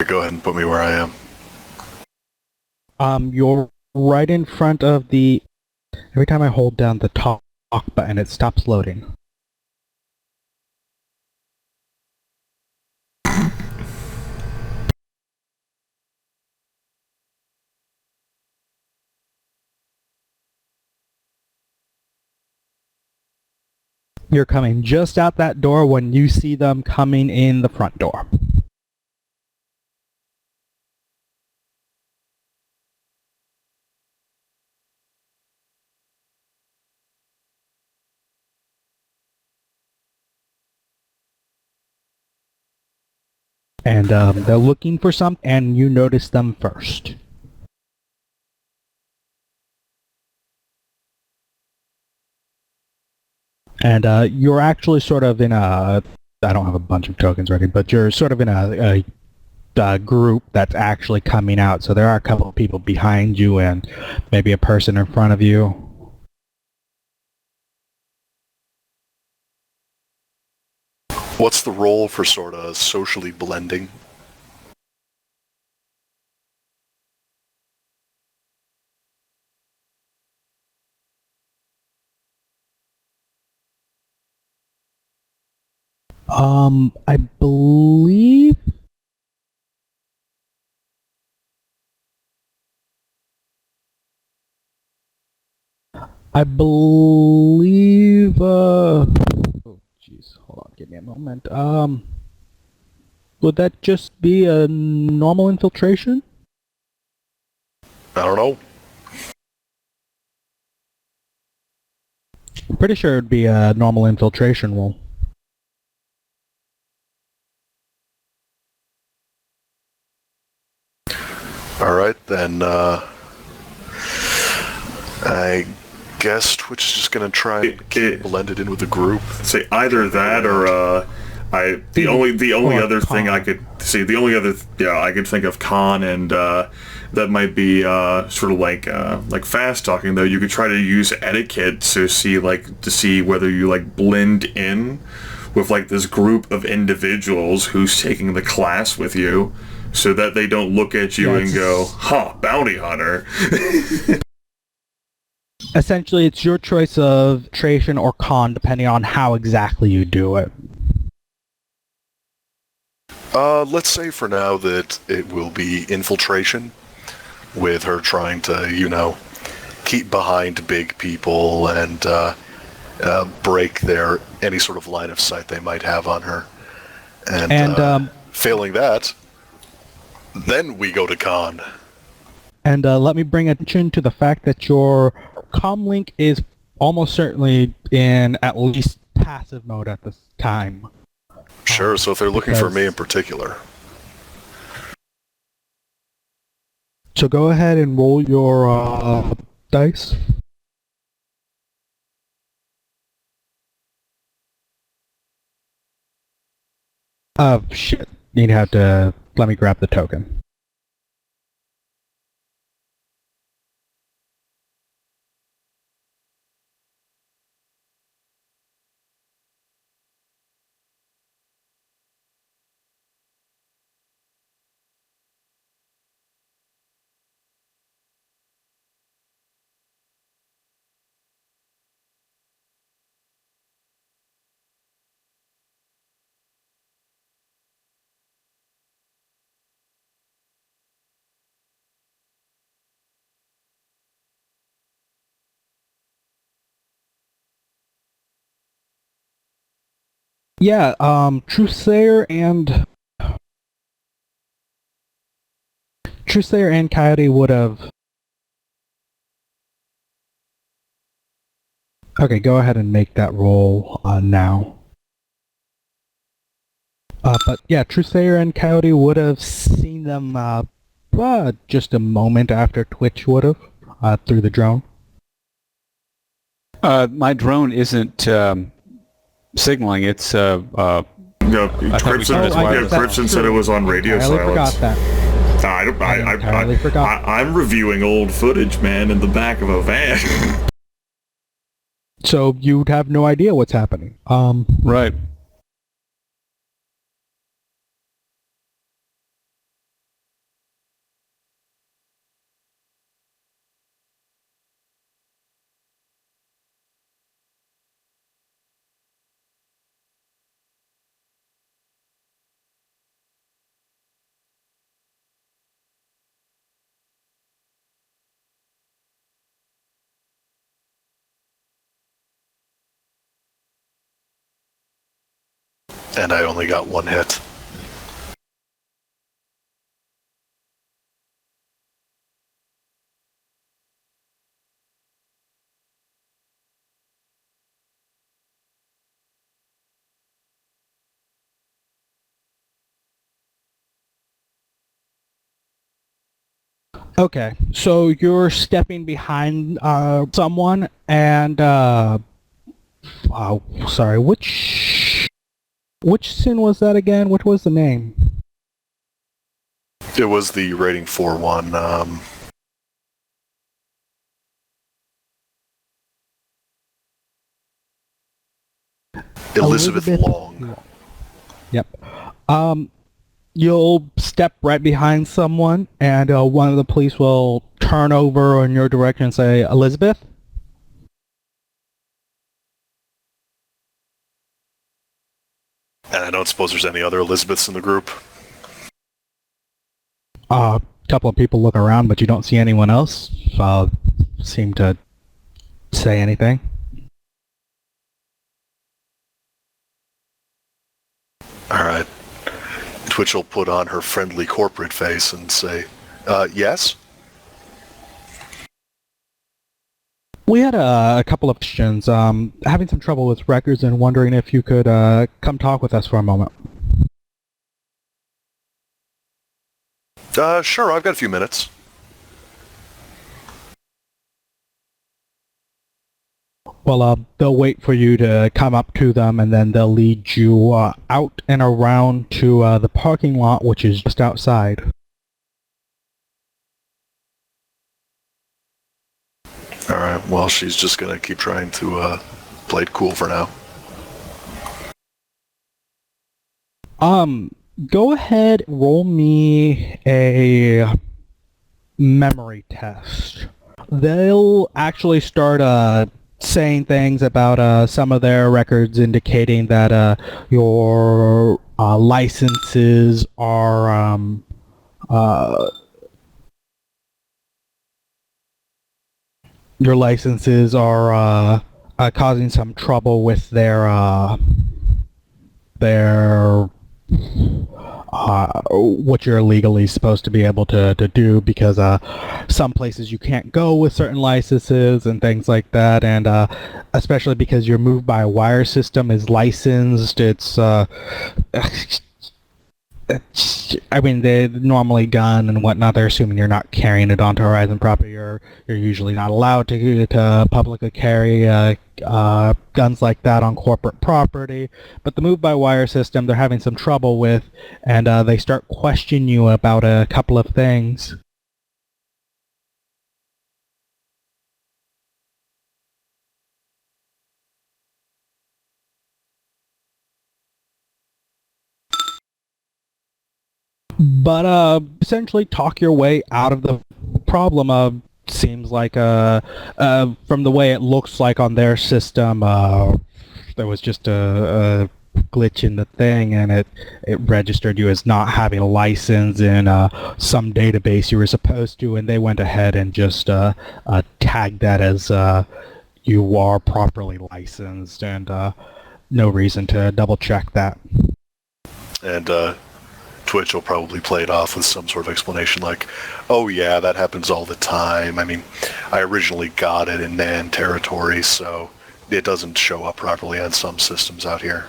go ahead and put me where I am. You're right in front of the... Every time I hold down the talk button, it stops loading. You're coming just out that door when you see them coming in the front door. And they're looking for something, and you notice them first. And you're actually sort of in a... I don't have a bunch of tokens ready, but you're sort of in a group that's actually coming out. So there are a couple of people behind you and maybe a person in front of you. What's the role for sort of socially blending? I believe... oh, jeez, hold on, give me a moment. Would that just be a normal infiltration? I don't know. I'm pretty sure it'd be a normal infiltration roll. Alright, then, I guess Twitch is just gonna try and get blended in with the group. Say either that or, the only other thing I could see, I could think of con, and that might be sort of like fast talking. Though you could try to use etiquette to see whether you like blend in with like this group of individuals who's taking the class with you, so that they don't look at you and go, "Huh, bounty hunter." Essentially, it's your choice of infiltration or con, depending on how exactly you do it. Let's say for now that it will be infiltration, with her trying to, keep behind big people and break any sort of line of sight they might have on her. And failing that, then we go to con. And let me bring attention to the fact that your comlink is almost certainly in at least passive mode at this time. Sure, so if they're looking for me in particular. So go ahead and roll your dice. Oh, shit. You'd have to... Let me grab the token. Yeah, Truthsayer and Coyote would have... Okay, go ahead and make that roll now. But yeah, Truthsayer and Coyote would have seen them just a moment after Twitch would have, through the drone. My drone isn't signaling, it's Crimson said it was on radio silence. I forgot that. I'm reviewing old footage, man, in the back of a van. So you'd have no idea what's happening. Right. And I only got one hit. Okay, so you're stepping behind someone, and sorry, which sin was that again? What was the name? It was the rating 4 one. Elizabeth Long. Yep. You'll step right behind someone, and one of the police will turn over in your direction and say, Elizabeth? And I don't suppose there's any other Elizabeths in the group? A couple of people look around, but you don't see anyone else seem to say anything. Alright. Twitch will put on her friendly corporate face and say, yes? We had a couple of questions. Having some trouble with records and wondering if you could come talk with us for a moment. Sure, I've got a few minutes. Well, they'll wait for you to come up to them, and then they'll lead you out and around to the parking lot, which is just outside. Alright, well, she's just gonna keep trying to play it cool for now. Go ahead, roll me a memory test. They'll actually start saying things about some of their records indicating that your licenses are causing some trouble with their what you're legally supposed to be able to do, because some places you can't go with certain licenses and things like that, and especially because your move by wire system is licensed. I mean, they normally gun and whatnot. They're assuming you're not carrying it onto Horizon property. You're usually not allowed to publicly carry guns like that on corporate property. But the move-by-wire system, they're having some trouble with, and they start questioning you about a couple of things. But essentially talk your way out of the problem. Seems like from the way it looks like on their system, there was just a glitch in the thing, and it registered you as not having a license in some database you were supposed to, and they went ahead and just tagged that as you are properly licensed, and no reason to double check that. And Twitch will probably play it off with some sort of explanation like, oh yeah, that happens all the time. I mean, I originally got it in NAN territory, so it doesn't show up properly on some systems out here.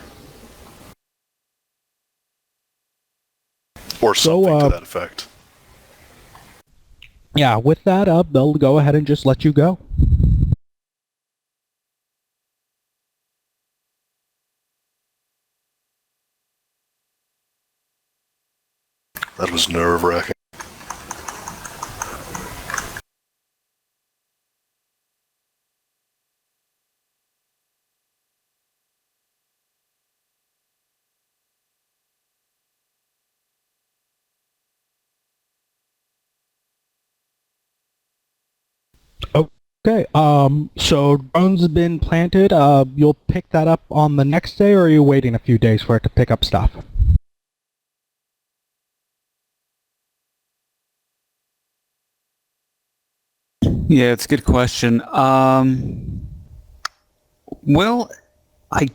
Or something to that effect. Yeah, with that up, they'll go ahead and just let you go. That was nerve-wracking. Okay, so drones have been planted. You'll pick that up on the next day, or are you waiting a few days for it to pick up stuff? Yeah, it's a good question. Well, I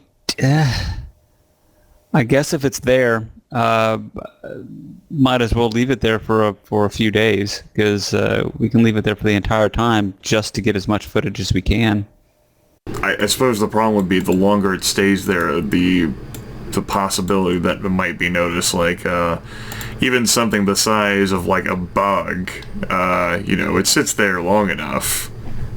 I guess if it's there, might as well leave it there for a few days, because we can leave it there for the entire time just to get as much footage as we can. I suppose the problem would be the longer it stays there, the possibility that it might be noticed, like even something the size of like a bug, it sits there long enough.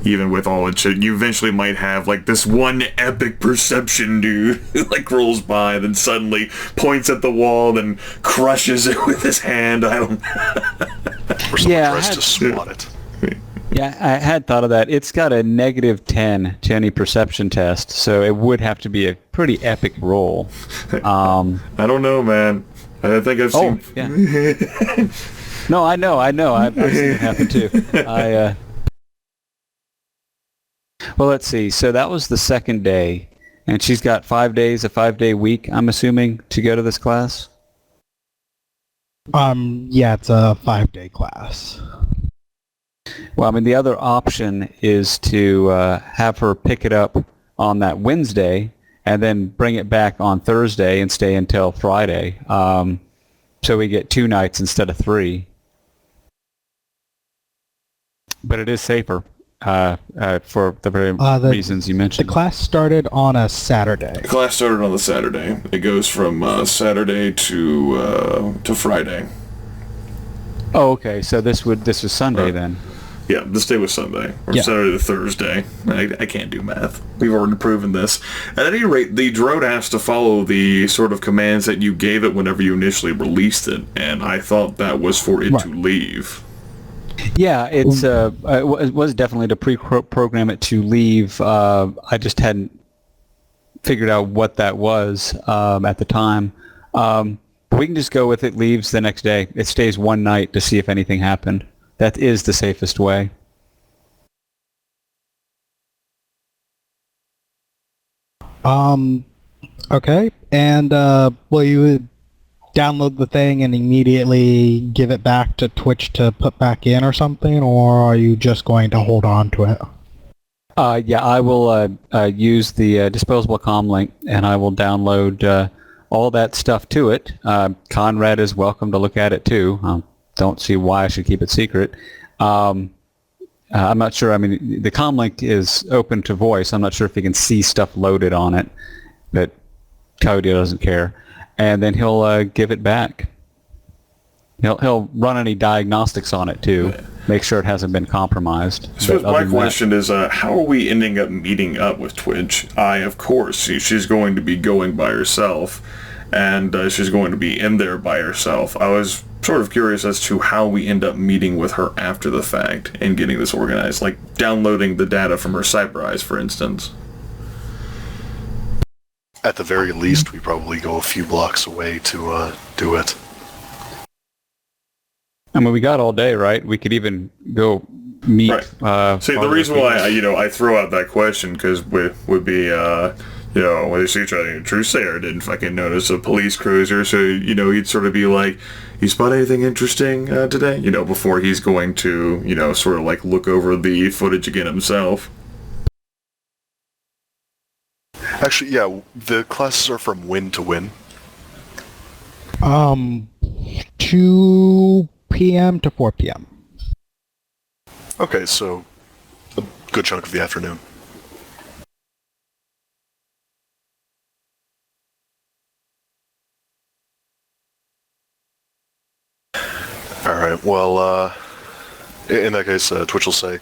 Even with all its shit, you eventually might have like this one epic perception dude who like rolls by, then suddenly points at the wall, then crushes it with his hand. I don't. Or someone tries to swat it. Yeah, I had thought of that. It's got a -10 to any perception test, so it would have to be a pretty epic roll. I don't know, man. I think I've seen. Oh, yeah. No, I know. I've seen it happen too. Well, let's see. So that was the second day, and she's got 5 days, a 5-day week, I'm assuming, to go to this class? Yeah, it's a 5-day class. Well, I mean, the other option is to have her pick it up on that Wednesday and then bring it back on Thursday and stay until Friday. So we get 2 nights instead of 3. But it is safer. For the very reasons you mentioned. The class started on a Saturday. The class started on the Saturday. It goes from Saturday to Friday. Oh, okay. So this was Sunday then. Yeah, this day was Sunday. Or Saturday to Thursday. I can't do math. We've already proven this. At any rate, the drone has to follow the sort of commands that you gave it whenever you initially released it, and I thought that was for it to leave. Yeah, it was definitely to pre-program it to leave. I just hadn't figured out what that was at the time. We can just go with it leaves the next day. It stays 1 night to see if anything happened. That is the safest way. Okay. And will you download the thing and immediately give it back to Twitch to put back in or something, or are you just going to hold on to it? Yeah, I will use the disposable comm link, and I will download all that stuff to it. Conrad is welcome to look at it too. Don't see why I should keep it secret. I'm not sure. I mean, the comm link is open to voice. I'm not sure if you can see stuff loaded on it, but Cody doesn't care. And then he'll give it back. He'll run any diagnostics on it too, make sure it hasn't been compromised. So my question is, how are we ending up meeting up with Twitch? Of course, she's going to be going by herself, and she's going to be in there by herself. I was sort of curious as to how we end up meeting with her after the fact and getting this organized, like downloading the data from her Cyber Eyes, for instance. At the very least, we probably go a few blocks away to do it. I mean, we got all day, right? We could even go meet. Right. See, the reason why I throw out that question because would be when they see each other, Truesayer didn't fucking notice a police cruiser, so he'd sort of be like, "You spot anything interesting today?" Before he's going to sort of like look over the footage again himself. Actually, yeah, the classes are from win to win. 2 p.m. to 4 p.m. Okay, so a good chunk of the afternoon. Alright, well, in that case, Twitch will say,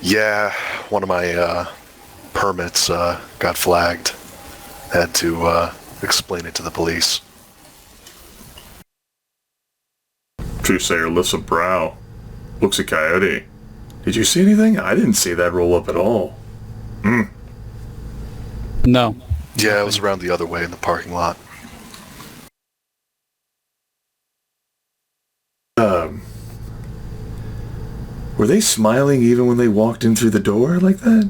yeah, one of my permits got flagged. Had to explain it to the police. Truesayer lifts a brow. Looks at Coyote. Did you see anything? I didn't see that roll up at all. No. Yeah, it was around the other way in the parking lot. Were they smiling even when they walked in through the door like that?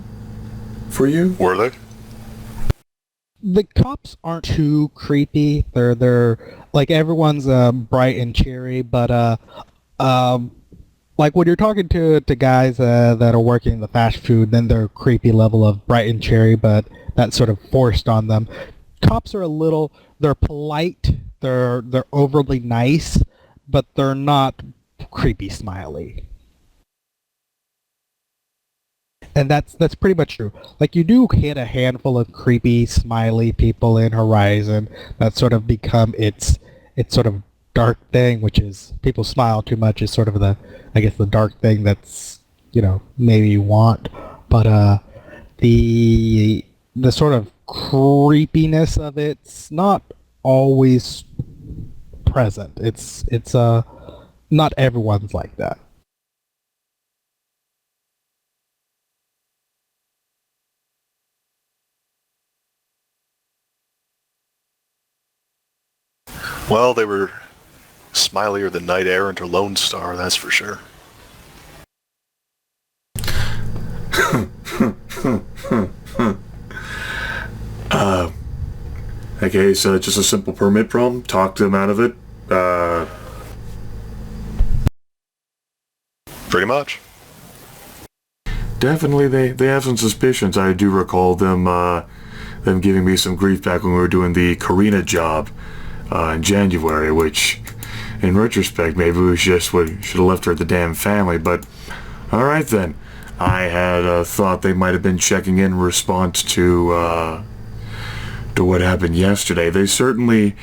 For you? Were they? The cops aren't too creepy. They're like everyone's bright and cheery, but like when you're talking to guys that are working in the fast food, then they're creepy level of bright and cheery, but that's sort of forced on them. Cops are they're polite, they're overly nice, but they're not creepy smiley. And that's pretty much true. Like, you do hit a handful of creepy smiley people in Horizon that sort of become its sort of dark thing, which is people smile too much is sort of the dark thing that's, maybe you want. But the sort of creepiness of it's not always present. It's not everyone's like that. Well, they were smilier than Knight Errant or Lone Star, that's for sure. Okay, so just a simple permit problem. Talk them out of it. Pretty much. Definitely, they have some suspicions. I do recall them giving me some grief back when we were doing the Karina job in January, which, in retrospect, maybe we should have left her at the damn family. But all right then. I had thought they might have been checking in response to what happened yesterday. They certainly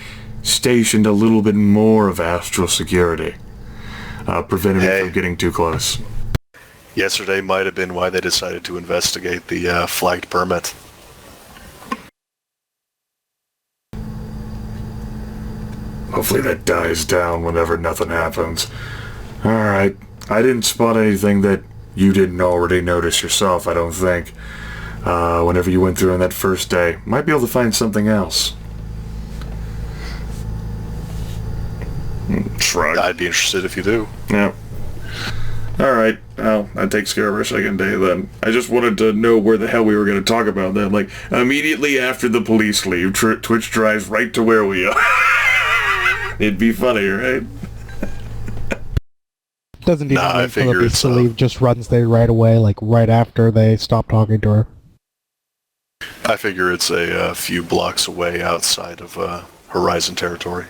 stationed a little bit more of astral security, preventing me from getting too close. Yesterday might have been why they decided to investigate the flagged permit. Hopefully that dies down whenever nothing happens. Alright, I didn't spot anything that you didn't already notice yourself, I don't think. Whenever you went through on that first day. Might be able to find something else. Shrug. I'd be interested if you do. Yeah. Alright, well, that takes care of our second day then. I just wanted to know where the hell we were going to talk about that. Like, immediately after the police leave, Twitch drives right to where we are. It'd be funny, right? Doesn't even wait for the police to leave, just runs there right away, like right after they stop talking to her. I figure it's a few blocks away outside of Horizon territory.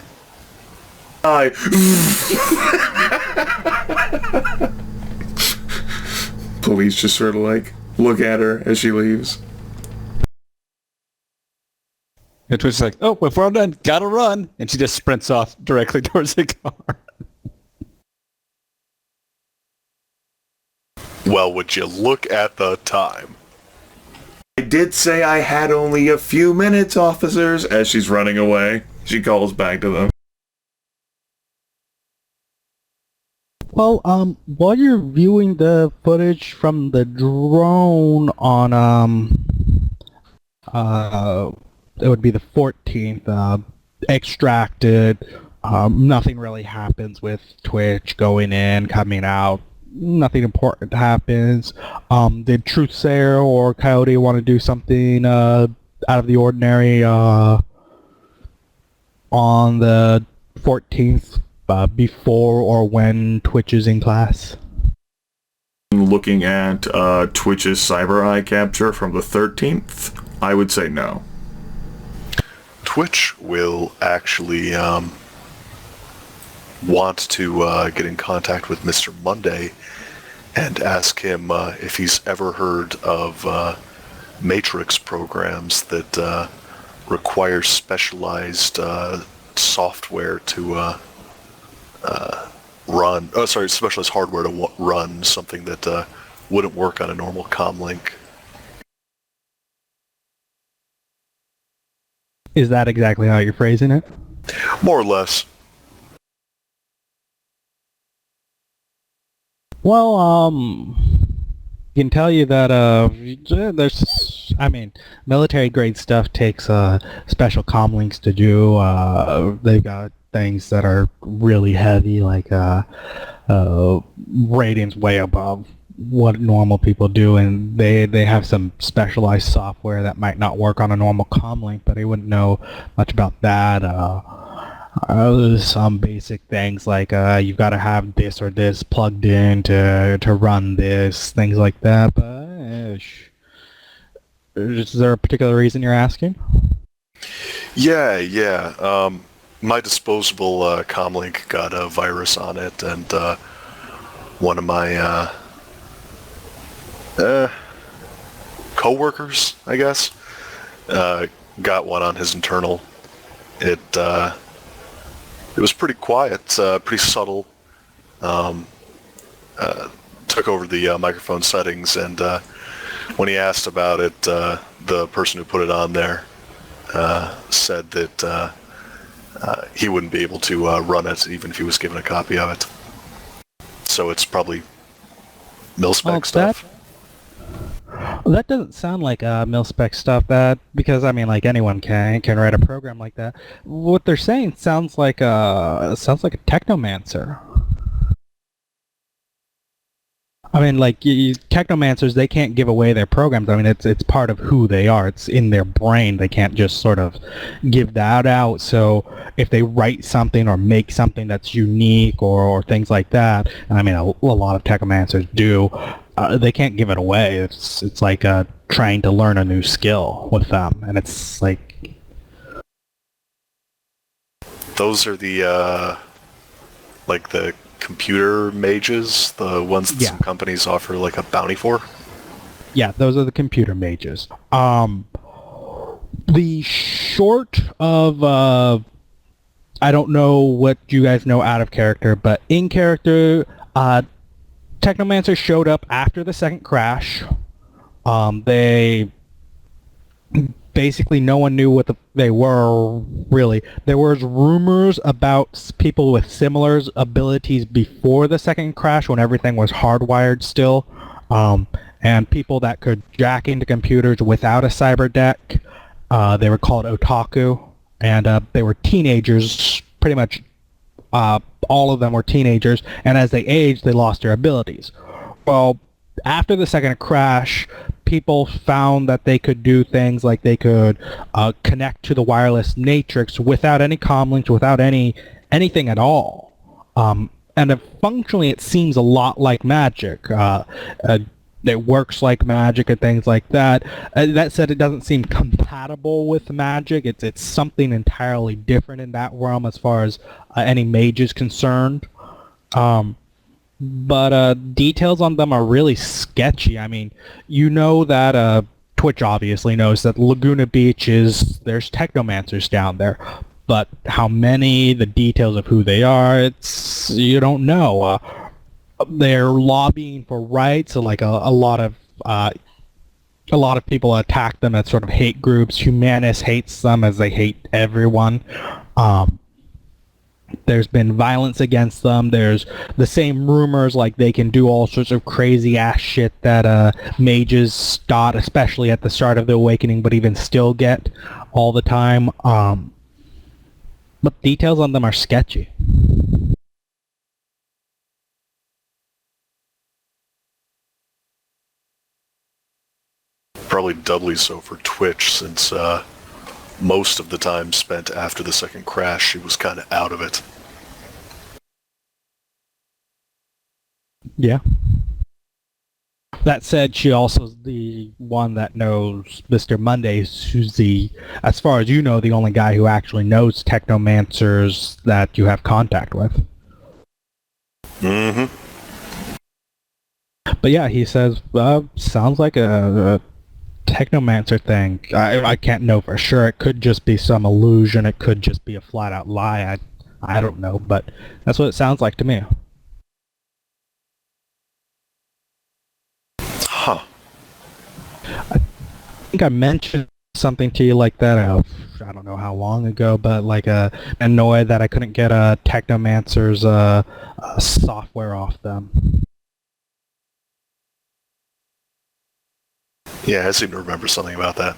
Police just sort of like look at her as she leaves. And Twitch is like, oh, if we're all done, gotta run. And she just sprints off directly towards the car. Well, would you look at the time? I did say I had only a few minutes, officers. As she's running away, she calls back to them. Well, while you're viewing the footage from the drone on, it would be the 14th, extracted, nothing really happens with Twitch going in, coming out, nothing important happens. Did Truthsayer or Coyote want to do something, out of the ordinary, on the 14th? Before or when Twitch is in class? Looking at Twitch's cyber eye capture from the 13th, I would say no. Twitch will actually want to get in contact with Mr. Monday and ask him if he's ever heard of matrix programs that require specialized software to specialized hardware to run something that wouldn't work on a normal comlink. Is that exactly how you're phrasing it? More or less. Well, I can tell you that military grade stuff takes special comlinks to do. They've got things that are really heavy, like ratings way above what normal people do, and they have some specialized software that might not work on a normal comlink, but I wouldn't know much about that. Some basic things like you've got to have this or this plugged in to run this, things like that. But is there a particular reason you're asking? Yeah. My disposable comlink got a virus on it, and one of my co-workers, I guess, got one on his internal. It was pretty quiet, pretty subtle. Took over the microphone settings, and when he asked about it, the person who put it on there said that he wouldn't be able to run it even if he was given a copy of it. So it's probably mil-spec stuff. That doesn't sound like mil-spec stuff. Because I mean, like, anyone can write a program like that. What they're saying sounds like a technomancer. I mean, like, technomancers, they can't give away their programs. I mean, it's part of who they are. It's in their brain. They can't just sort of give that out. So if they write something or make something that's unique or things like that, and I mean, a lot of technomancers do, they can't give it away. It's like trying to learn a new skill with them, and it's like... Those are the computer mages, the ones that some companies offer like a bounty for? Yeah, those are the computer mages. The short of, I don't know what you guys know out of character, but in character, Technomancer showed up after the second crash. They... Basically, no one knew what they were, really. There was rumors about people with similar abilities before the second crash, when everything was hardwired still, and people that could jack into computers without a cyber deck. They were called otaku, and they were teenagers. Pretty much all of them were teenagers, and as they aged, they lost their abilities. Well, after the second crash, people found that they could do things like they could connect to the wireless matrix without any comlinks, without anything at all. And functionally, it seems a lot like magic. It works like magic and things like that. That said, it doesn't seem compatible with magic. It's something entirely different in that realm as far as any mage is concerned. But details on them are really sketchy. I mean, you know that Twitch obviously knows that Laguna Beach there's technomancers down there, but how many, the details of who they are, you don't know. They're lobbying for rights, so like a lot of people attack them as sort of hate groups. Humanist hates them as they hate everyone. There's been violence against them. There's the same rumors like they can do all sorts of crazy ass shit that mages got, especially at the start of the awakening, but even still get all the time. But details on them are sketchy. Probably doubly so for Twitch, since most of the time spent after the second crash, she was kind of out of it. Yeah. That said, she also is the one that knows Mr. Mondays, who's as far as you know, the only guy who actually knows technomancers that you have contact with. Mm-hmm. But yeah, he says, sounds like a technomancer thing. I can't know for sure. It could just be some illusion. It could just be a flat-out lie. I don't know, but that's what it sounds like to me. Huh. I think I mentioned something to you like that, I don't know how long ago, but like annoyed that I couldn't get a technomancer's software off them. Yeah, I seem to remember something about that.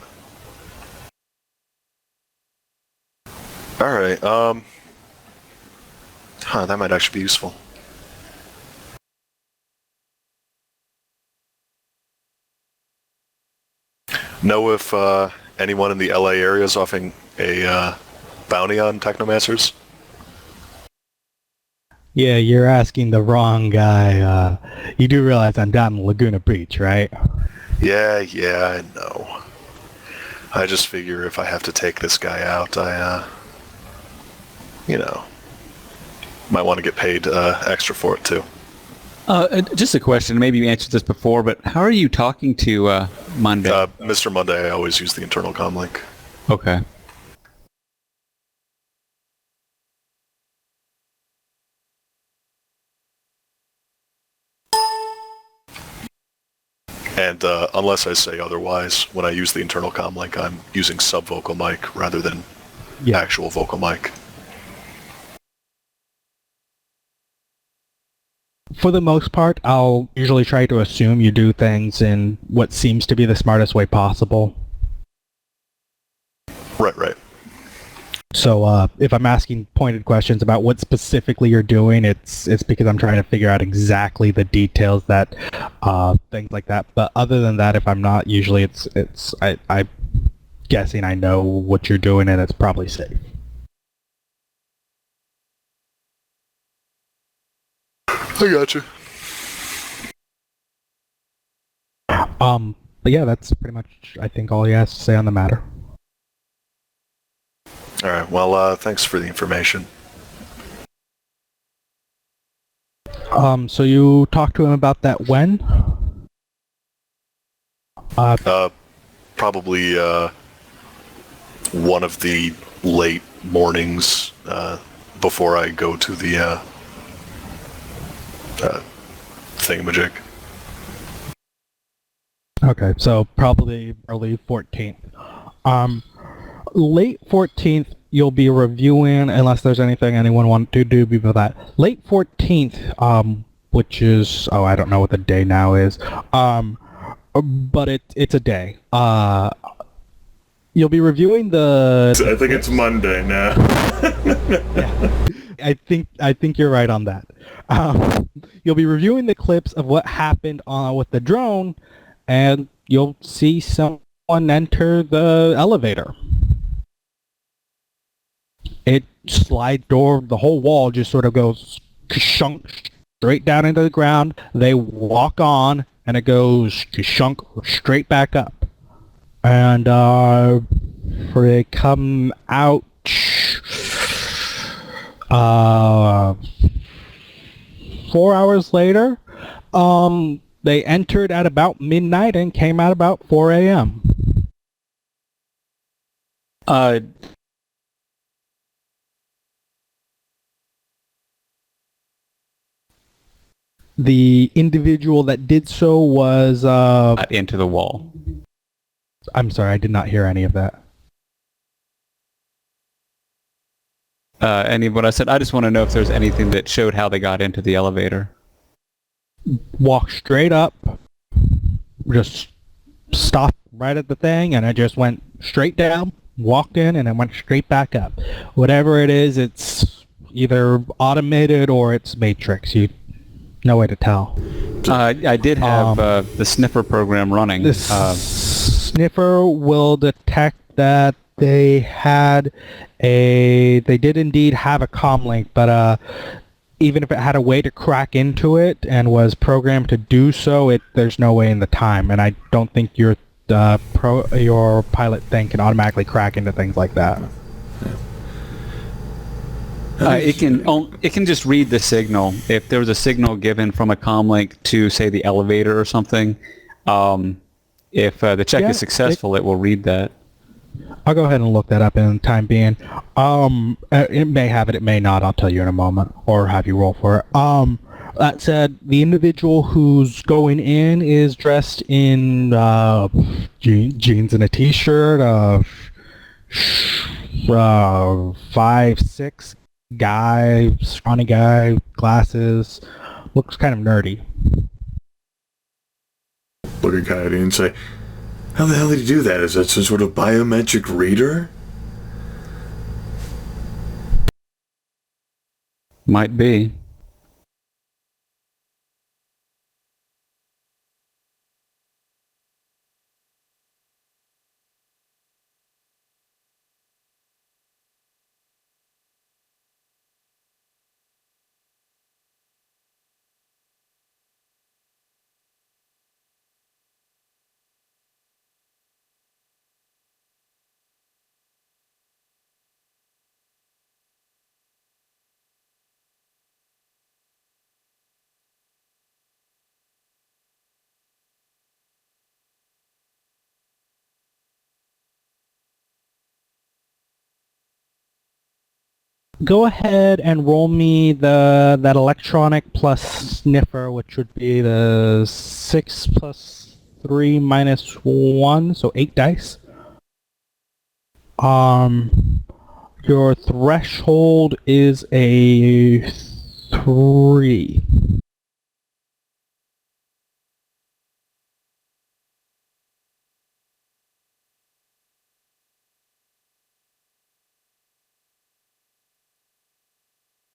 Alright, that might actually be useful. Know if anyone in the LA area is offering a bounty on technomancers? Yeah, you're asking the wrong guy. You do realize I'm down in Laguna Beach, right? Yeah, I know. I just figure if I have to take this guy out, I, might want to get paid extra for it too. Just a question. Maybe you answered this before, but how are you talking to Monday? Mr. Monday, I always use the internal comm link. Okay. And unless I say otherwise, when I use the internal comm link, I'm using subvocal mic rather than actual vocal mic. For the most part, I'll usually try to assume you do things in what seems to be the smartest way possible. Right. So if I'm asking pointed questions about what specifically you're doing, it's because I'm trying to figure out exactly the details that things like that. But other than that, if I'm not, usually I'm guessing I know what you're doing and it's probably safe. I gotcha. But yeah, that's pretty much I think all he has to say on the matter. All right. Well, thanks for the information. So you talked to him about that when? Probably one of the late mornings before I go to the thingamajig. Okay, so probably early 14th. Late 14th, you'll be reviewing, unless there's anything anyone want to do before that. Late 14th, which is, I don't know what the day now is, but it's a day. You'll be reviewing the... I think it's Monday now. Yeah, I think you're right on that. You'll be reviewing the clips of what happened with the drone, and you'll see someone enter the elevator. It slides door, the whole wall just sort of goes shunk straight down into the ground. They walk on, and it goes shunk straight back up. And they come out 4 hours later. They entered at about midnight and came out about 4 a.m. The individual that did so was into the wall. I'm sorry, I did not hear any of that. Any of what I said, I just want to know if there's anything that showed how they got into the elevator. Walked straight up, just stopped right at the thing, and I just went straight down, walked in, and then went straight back up. Whatever it is, it's either automated or it's matrix. No way to tell. I did have the sniffer program running. The sniffer will detect that they did indeed have a comm link, but even if it had a way to crack into it and was programmed to do so, there's no way in the time, and I don't think your pilot thing can automatically crack into things like that. It can just read the signal. If there was a signal given from a comm link to, say, the elevator or something, if the check is successful, it will read that. I'll go ahead and look that up in the time being. It may have it, it may not. I'll tell you in a moment, or have you roll for it. That said, the individual who's going in is dressed in jeans and a t-shirt, 5'6" guy, scrawny guy, glasses, looks kind of nerdy. Look at Coyote and say, how the hell did he do that? Is that some sort of biometric reader? Might be. Go ahead and roll me that electronic plus sniffer, which would be the 6 plus 3 minus 1, so 8 dice. Your threshold is a 3.